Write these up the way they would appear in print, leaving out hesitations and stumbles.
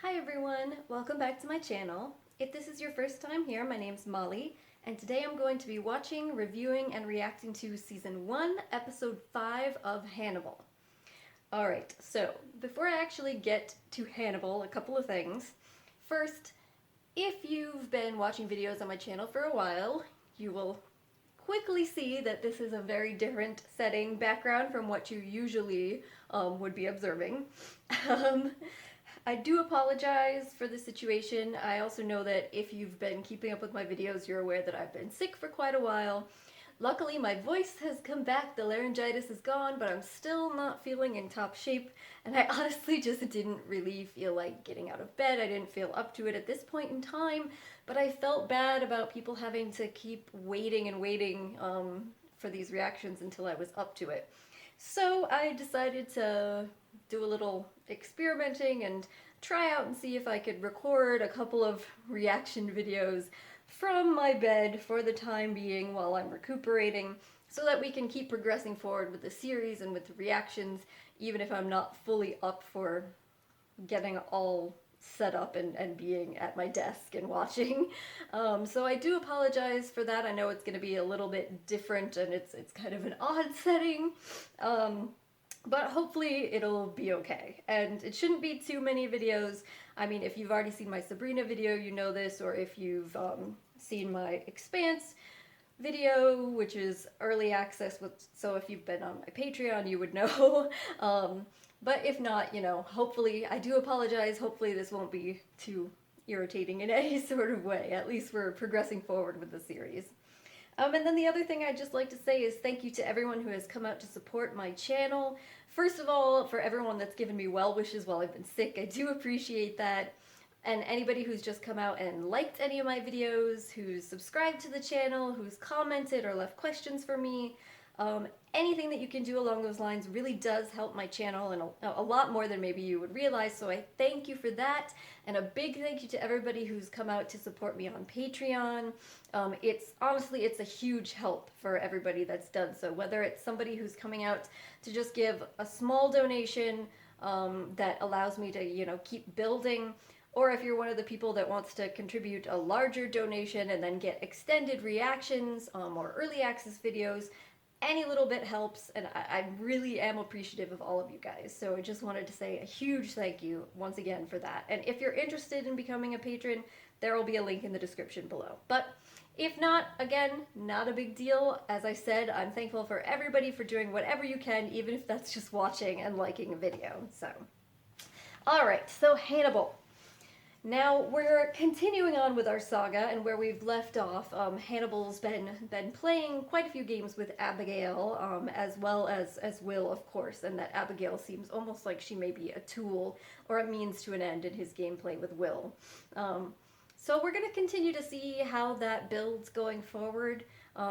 Hi everyone, welcome back to my channel. If this is your first time here, my name's Molly, and today I'm going to be watching, reviewing, and reacting to Season 1, Episode 5 of Hannibal. Alright, so before I actually get to Hannibal, a couple of things. First, if you've been watching videos on my channel for a while, you will quickly see that this is a very different setting, background from what you usually would be observing. I do apologize for the situation. I also know that if you've been keeping up with my videos, you're aware that I've been sick for quite a while. Luckily, my voice has come back, the laryngitis is gone, but I'm still not feeling in top shape, and I honestly just didn't really feel like getting out of bed. I didn't feel up to it at this point in time, but I felt bad about people having to keep waiting and waiting for these reactions until I was up to it. So I decided to do a little experimenting and try out and see if I could record a couple of reaction videos from my bed for the time being while I'm recuperating, so that we can keep progressing forward with the series and with the reactions, even if I'm not fully up for getting all set up and being at my desk and watching. So I do apologize for that. I know it's going to be a little bit different and it's kind of an odd setting. But hopefully it'll be okay. And it shouldn't be too many videos. I mean, if you've already seen my Sabrina video, you know this, or if you've seen my Expanse video, which is early access, so if you've been on my Patreon, you would know. But if not, you know, hopefully, I do apologize, hopefully this won't be too irritating in any sort of way. At least we're progressing forward with the series. And then the other thing I'd just like to say is thank you to everyone who has come out to support my channel. First of all, for everyone that's given me well wishes while I've been sick, I do appreciate that. And anybody who's just come out and liked any of my videos, who's subscribed to the channel, who's commented or left questions for me, anything that you can do along those lines really does help my channel, and a lot more than maybe you would realize, so I thank you for that. And a big thank you to everybody who's come out to support me on Patreon. Honestly, it's a huge help for everybody that's done so, whether it's somebody who's coming out to just give a small donation that allows me to, you know, keep building, or if you're one of the people that wants to contribute a larger donation and then get extended reactions or early access videos. Any little bit helps, and I really am appreciative of all of you guys. So I just wanted to say a huge thank you once again for that. And if you're interested in becoming a patron, there will be a link in the description below. But if not, again, not a big deal. As I said, I'm thankful for everybody for doing whatever you can, even if that's just watching and liking a video. So, alright, so Hannibal. Now, we're continuing on with our saga, and where we've left off, Hannibal's been playing quite a few games with Abigail, as well as Will, of course, and that Abigail seems almost like she may be a tool or a means to an end in his gameplay with Will. So we're going to continue to see how that builds going forward.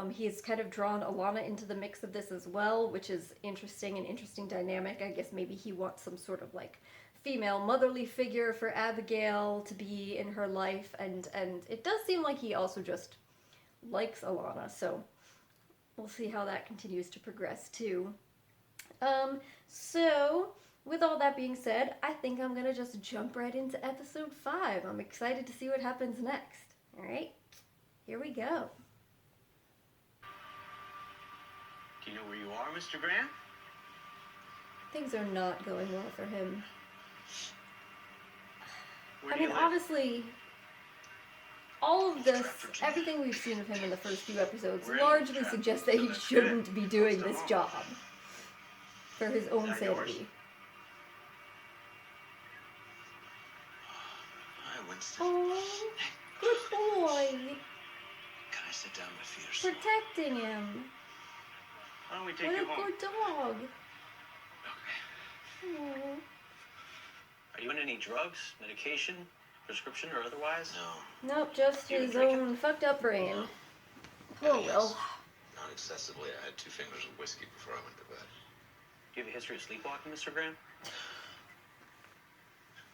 He's kind of drawn Alana into the mix of this as well, which is interesting, an interesting dynamic. I guess maybe he wants some sort of like female motherly figure for Abigail to be in her life, and it does seem like he also just likes Alana, so we'll see how that continues to progress too. So with all that being said, I think I'm gonna just jump right into episode 5. I'm excited to see what happens next. Alright, here we go. Do you know where you are, Mr. Grant? Things are not going well for him. I mean, obviously, all of this, everything we've seen of him in the first few episodes, largely suggests that he shouldn't be doing this job for his own sanity. Hi, Winston. Oh, good boy. Can I sit down? My feet are sore. Protecting him. Why don't we take What you a home? good dog. Okay. Oh. Are you on any drugs, medication, prescription, or otherwise? No. Nope, just his own fucked up brain. No. Poor Will. Not excessively. I had 2 fingers of whiskey before I went to bed. Do you have a history of sleepwalking, Mr. Graham?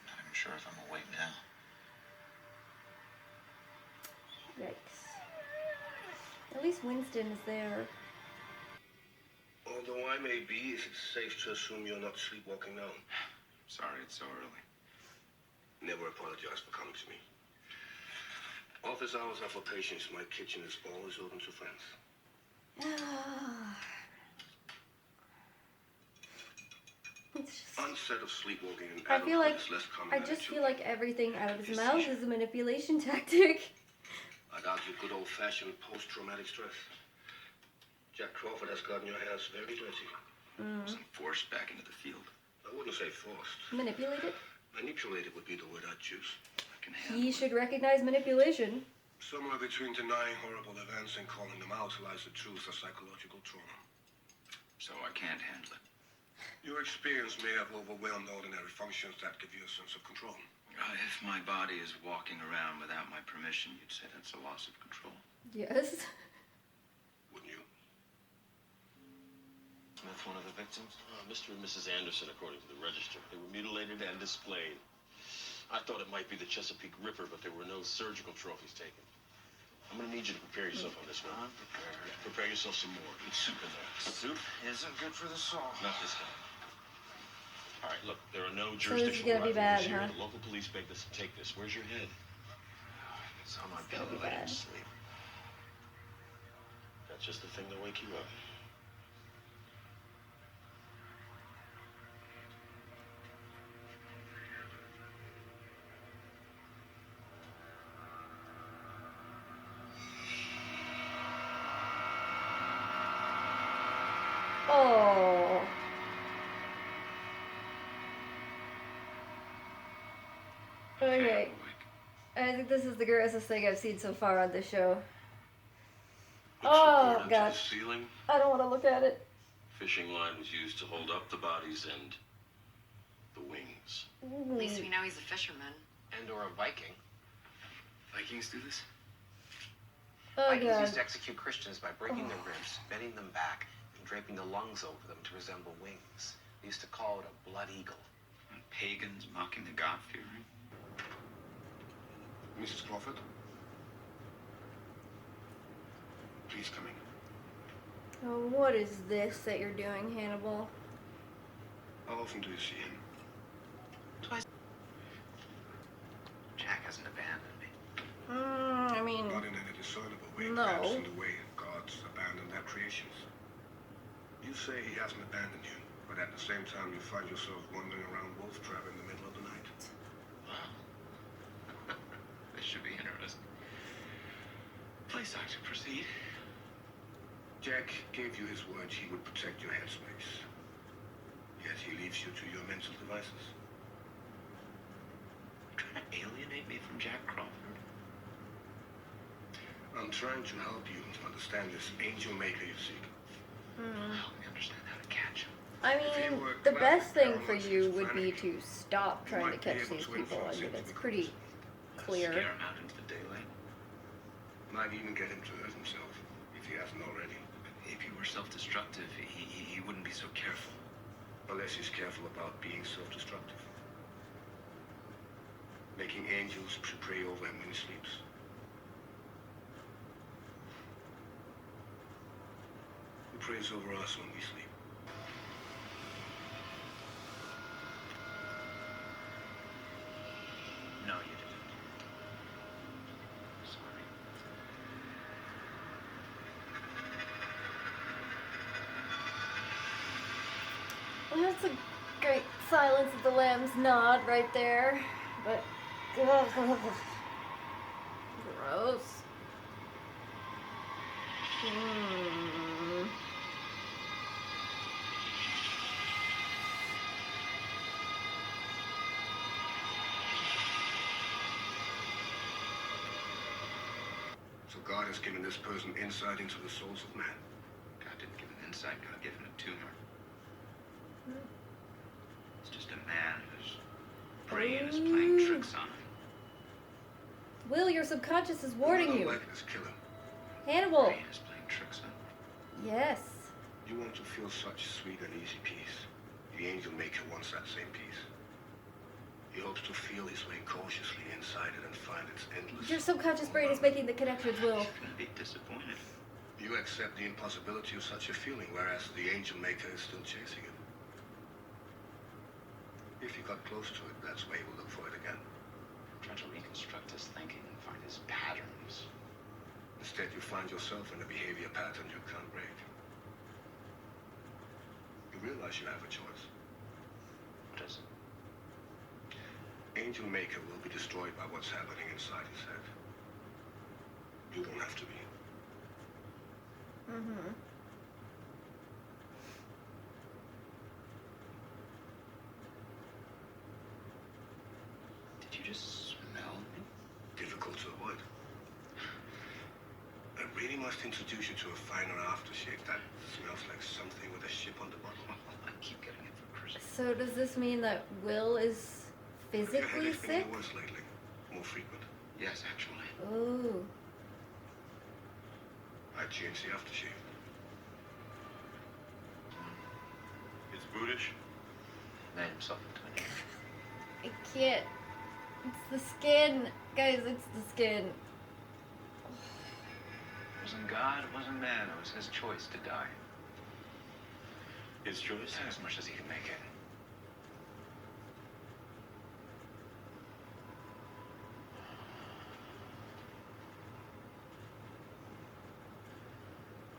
Not even sure if I'm awake now. Yikes. At least Winston is there. Although I may be, it's safe to assume you're not sleepwalking now. Sorry, it's so early. Never apologize for coming to me. Office hours are for patients. My kitchen is always open to friends. It's just, Onset of sleepwalking in I feel like adulthood is less common I than just in feel children. like everything out of his mouth is a manipulation tactic. I'd argue good old-fashioned post-traumatic stress. Jack Crawford has gotten your hands very dirty. Some forced back into the field. I wouldn't say forced. Manipulated? Manipulated would be the word I'd choose. I can handle He it. should recognize manipulation. Somewhere between denying horrible events and calling them out lies the truth of psychological trauma. So I can't handle it. Your experience may have overwhelmed ordinary functions that give you a sense of control. If my body is walking around without my permission, you'd say that's a loss of control. Yes. Wouldn't you? That's one of the victims? Mr. and Mrs. Anderson, according to the register. They were mutilated and displayed. I thought it might be the Chesapeake Ripper, but there were no surgical trophies taken. I'm gonna need you to prepare yourself on this one. I'm prepared. Prepare yourself some more. Eat soup in there. Soup isn't good for the soul. Not this time. All right, look, there are no So this is jurisdictional gonna be rivalries bad, here. huh? The local police begged us to take this. Where's your head? It's on my gonna be pillow. I bad. didn't sleep. That's just the thing that wake you up. Oh. Okay. I think this is the grossest thing I've seen so far on this show. Looks Oh, bored God. into the ceiling. I don't want to look at it. Fishing line was used to hold up the bodies and the wings. At least we know he's a fisherman. And or a Viking. Vikings do this? Oh, Vikings God. used to execute Christians by breaking their ribs, bending them back, and draping the lungs over them to resemble wings. They used to call it a blood eagle. And pagans mocking the God-fearing? Mrs. Crawford? Please come in. Oh, what is this that you're doing, Hannibal? How often do you see him? Twice. Jack hasn't abandoned me. I mean, Not in any discernible way, No. perhaps in the way gods abandon their creations. You say he hasn't abandoned you, but at the same time you find yourself wandering around Wolf Trap in the middle of the night. This should be interesting. Please, Doctor, proceed. Jack gave you his word he would protect your headspace. Yet he leaves you to your mental devices. Trying to alienate me from Jack Crawford? I'm trying to help you understand this angel maker you seek. Help me understand how to catch him. I mean, the best thing for you would be to stop trying to catch these people. I mean, it's pretty clear. Scare him out into the daylight. Might even get him to hurt himself, if he hasn't already. If he were self-destructive, he wouldn't be so careful. Unless he's careful about being self-destructive. Making angels to pray over him when he sleeps. He prays over us when we sleep. No, you didn't. Sorry. That's a great Silence of the Lambs nod right there. But, gross. So God has given this person insight into the souls of man. God didn't give an insight, God gave him a tumor. It's just a man whose brain is playing tricks on him. Will, your subconscious is warning you. Like this killer. Hannibal. Brain is playing tricks on him. Yes. You want to feel such sweet and easy peace. The angel maker wants that same peace. He hopes to feel his way cautiously inside it and find its endless... Your subconscious brain is making the connections, Will. He's gonna be disappointed. You accept the impossibility of such a feeling, whereas the angel maker is still chasing it. If he got close to it, that's where he will look for it again. try to reconstruct his thinking and find his patterns. Instead, you find yourself in a behavior pattern you can't break. You realize you have a choice. What is it? Angel Maker will be destroyed by what's happening inside his head. You don't have to be. Mm-hmm. Did you just smell me? Difficult to avoid. I really must introduce you to a finer aftershave that smells like something with a ship on the bottom. I keep getting it for Christmas. So does this mean that Will is Have your physically headaches been sick? any worse lately? More frequent? Yes, actually. Ooh. I changed the aftershave. It's brutish. Made himself into an angel. I can't. It's the skin. Guys, it's the skin. It wasn't God, it wasn't man. It was his choice to die. His choice? As much as he could make it.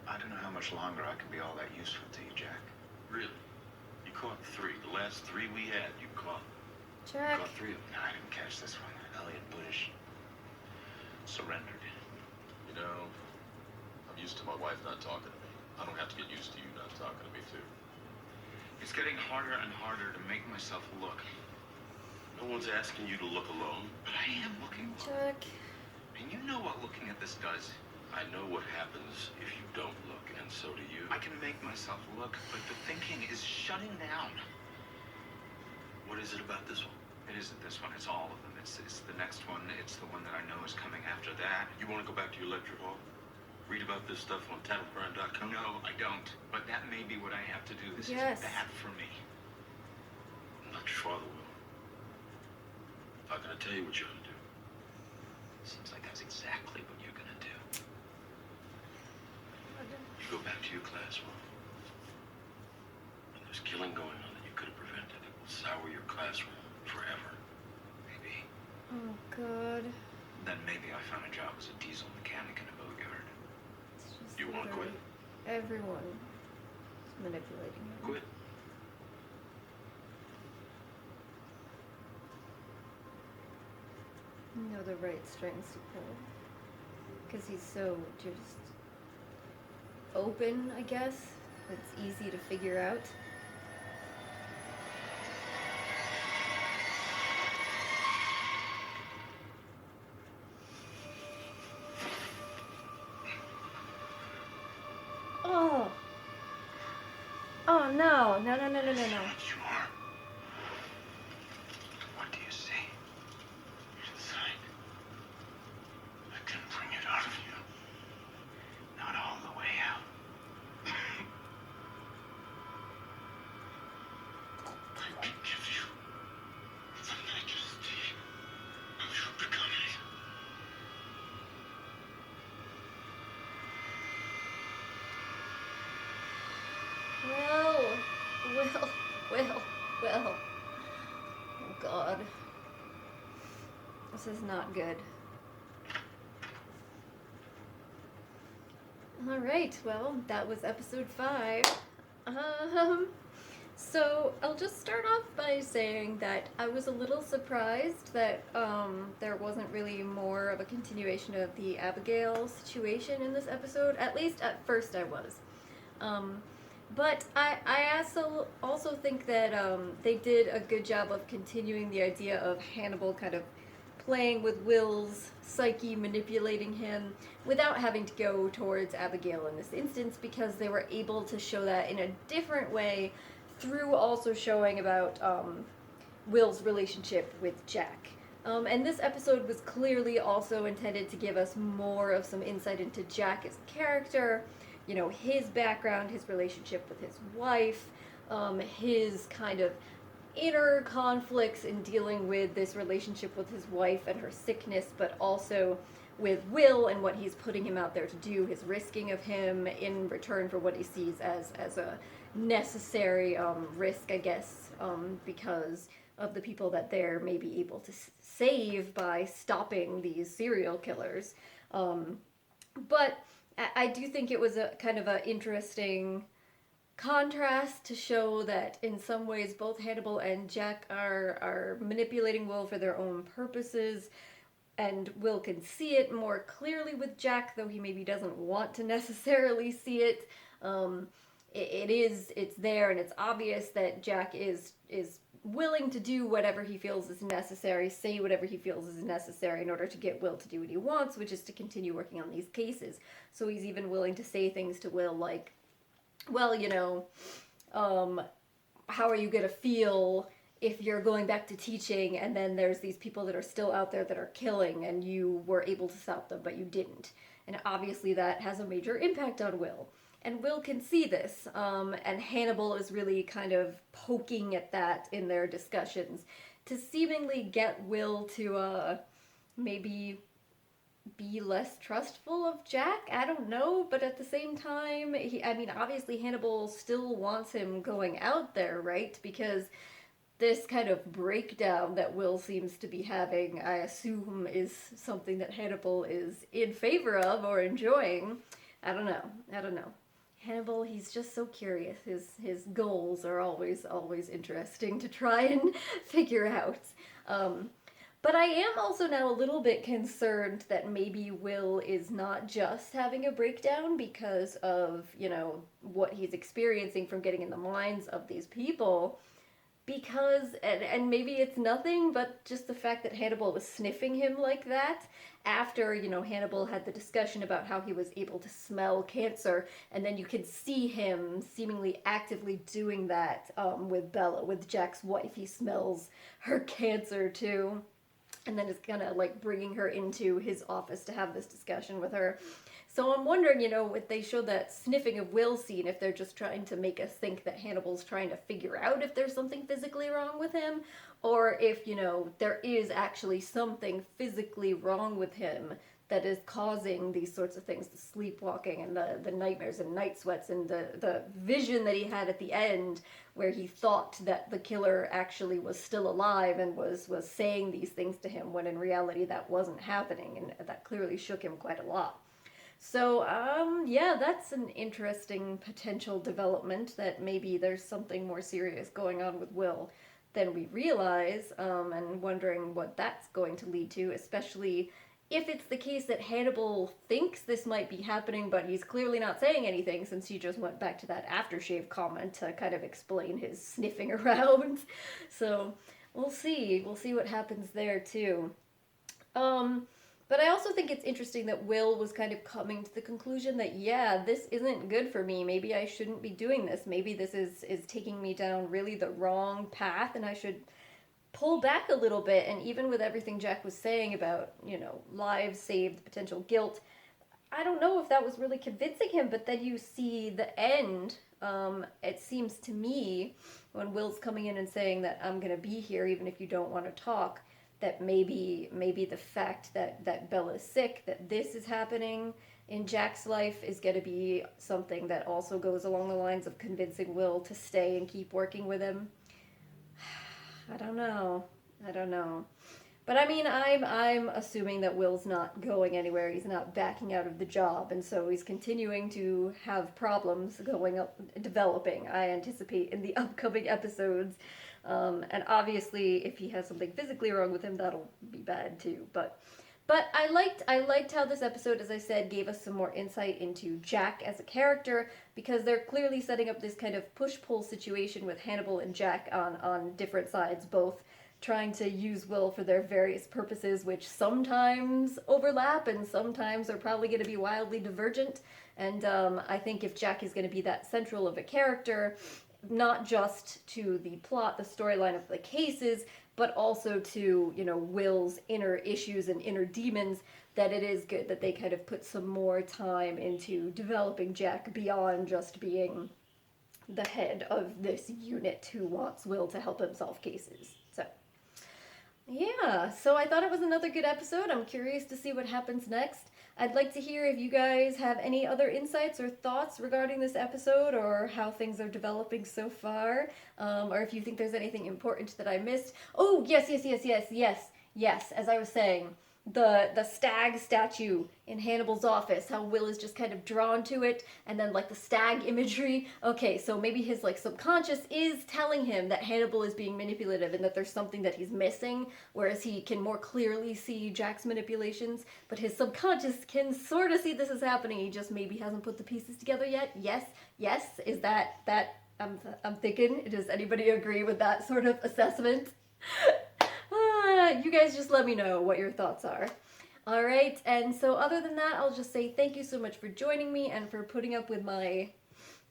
I don't know how much longer I can be all that useful to you, Jack. Really? You caught 3. The last 3 we had, you caught. Jack. Caught 3 of them. No, I didn't catch this one. Elliot Bush surrendered. You know, I'm used to my wife not talking to me. I don't have to get used to you not talking to me, too. It's getting harder and harder to make myself look. No one's asking you to look alone. But I am looking. Jack. And you know what looking at this does. I know what happens if you don't look, and so do you. I can make myself look, but the thinking is shutting down. What is it about this one? It isn't this one, it's all of them. It's the next one, it's the one that I know is coming after that. You want to go back to your lecture hall? Read about this stuff on TeddyBearBonfire.com? No, I don't. But that may be what I have to do. This Yes. is bad for me. I'm not your father, Will. I'm not going to tell you what you're going to do. Seems like that's exactly what you're gonna do. You go back to your class, Will. And there's killing going on that you could have prevented. It will sour your classroom forever. Maybe. Oh, God. Then maybe I found a job as a diesel mechanic in a boatyard. It's just You wanna quit? literally everyone is manipulating him. Quit. You know the right strings to pull. Because he's so just open, I guess. It's easy to figure out. Oh! Oh no! No, no, no, no, no, no. What you are. What do you see? Inside. I can bring it out of you. Not all the way out. I can give you the majesty of your becoming. Will. Oh God. This is not good. Alright, well, that was episode 5. So I'll just start off by saying that I was a little surprised that there wasn't really more of a continuation of the Abigail situation in this episode. At least at first I was. But I also think that they did a good job of continuing the idea of Hannibal kind of playing with Will's psyche, manipulating him, without having to go towards Abigail in this instance, because they were able to show that in a different way through also showing about Will's relationship with Jack. And this episode was clearly also intended to give us more of some insight into Jack as a character, you know, his background, his relationship with his wife, his kind of inner conflicts in dealing with this relationship with his wife and her sickness, but also with Will and what he's putting him out there to do, his risking of him in return for what he sees as a necessary risk, I guess, because of the people that they're maybe able to save by stopping these serial killers. But I do think it was a kind of an interesting contrast to show that in some ways both Hannibal and Jack are manipulating Will for their own purposes, and Will can see it more clearly with Jack, though he maybe doesn't want to necessarily see it. It's there, and it's obvious that Jack is willing to do whatever he feels is necessary, say whatever he feels is necessary in order to get Will to do what he wants, which is to continue working on these cases. So he's even willing to say things to Will like, well, how are you going to feel if you're going back to teaching and then there's these people that are still out there that are killing and you were able to stop them but you didn't? And obviously that has a major impact on Will. And Will can see this, and Hannibal is really kind of poking at that in their discussions to seemingly get Will to maybe be less trustful of Jack. I don't know, but at the same time, obviously Hannibal still wants him going out there, right? Because this kind of breakdown that Will seems to be having, I assume, is something that Hannibal is in favor of or enjoying. I don't know. Hannibal, he's just so curious. His goals are always interesting to try and figure out. But I am also now a little bit concerned that maybe Will is not just having a breakdown because of, what he's experiencing from getting in the minds of these people. Because, and maybe it's nothing, but just the fact that Hannibal was sniffing him like that after, Hannibal had the discussion about how he was able to smell cancer, and then you could see him seemingly actively doing that with Bella, with Jack's wife. He smells her cancer too, and then is kind of like bringing her into his office to have this discussion with her. So I'm wondering, if they show that Sniffing of Will scene, if they're just trying to make us think that Hannibal's trying to figure out if there's something physically wrong with him, or if, there is actually something physically wrong with him that is causing these sorts of things, the sleepwalking and the nightmares and night sweats and the vision that he had at the end where he thought that the killer actually was still alive and was saying these things to him when in reality that wasn't happening, and that clearly shook him quite a lot. So, yeah, that's an interesting potential development, that maybe there's something more serious going on with Will than we realize, and wondering what that's going to lead to, especially if it's the case that Hannibal thinks this might be happening, but he's clearly not saying anything since he just went back to that aftershave comment to kind of explain his sniffing around. So, we'll see. We'll see what happens there, too. But I also think it's interesting that Will was kind of coming to the conclusion that, yeah, this isn't good for me. Maybe I shouldn't be doing this. Maybe this is taking me down really the wrong path, and I should pull back a little bit. And even with everything Jack was saying about, lives saved, potential guilt, I don't know if that was really convincing him, but then you see the end. It seems to me, when Will's coming in and saying that I'm going to be here even if you don't want to talk, that maybe the fact that Bella's sick, that this is happening in Jack's life, is going to be something that also goes along the lines of convincing Will to stay and keep working with him. I don't know. But I'm assuming that Will's not going anywhere. He's not backing out of the job, and so he's continuing to have problems developing, I anticipate, in the upcoming episodes. And obviously, if he has something physically wrong with him, that'll be bad too. But I liked how this episode, as I said, gave us some more insight into Jack as a character, because they're clearly setting up this kind of push-pull situation with Hannibal and Jack on different sides, both trying to use Will for their various purposes, which sometimes overlap and sometimes are probably going to be wildly divergent. And I think if Jack is going to be that central of a character, not just to the plot, the storyline of the cases, but also to, Will's inner issues and inner demons, that it is good that they kind of put some more time into developing Jack beyond just being the head of this unit who wants Will to help him solve cases. So, yeah, so I thought it was another good episode. I'm curious to see what happens next. I'd like to hear if you guys have any other insights or thoughts regarding this episode or how things are developing so far, or if you think there's anything important that I missed. Oh, yes, as I was saying, the stag statue in Hannibal's office, how Will is just kind of drawn to it, and then like the stag imagery. Okay, so maybe his like subconscious is telling him that Hannibal is being manipulative and that there's something that he's missing, whereas he can more clearly see Jack's manipulations, but his subconscious can sort of see this is happening. He just maybe hasn't put the pieces together yet. Yes, is that I'm thinking, does anybody agree with that sort of assessment? You guys just let me know what your thoughts are. Alright, and so other than that, I'll just say thank you so much for joining me and for putting up with my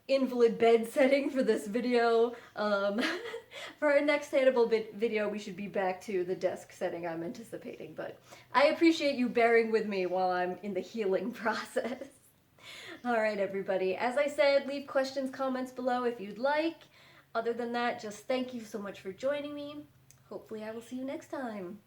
invalid bed setting for this video. For our next Hannibal video, we should be back to the desk setting I'm anticipating, but I appreciate you bearing with me while I'm in the healing process. Alright, everybody, as I said, leave questions, comments below if you'd like. Other than that, just thank you so much for joining me. Hopefully I will see you next time.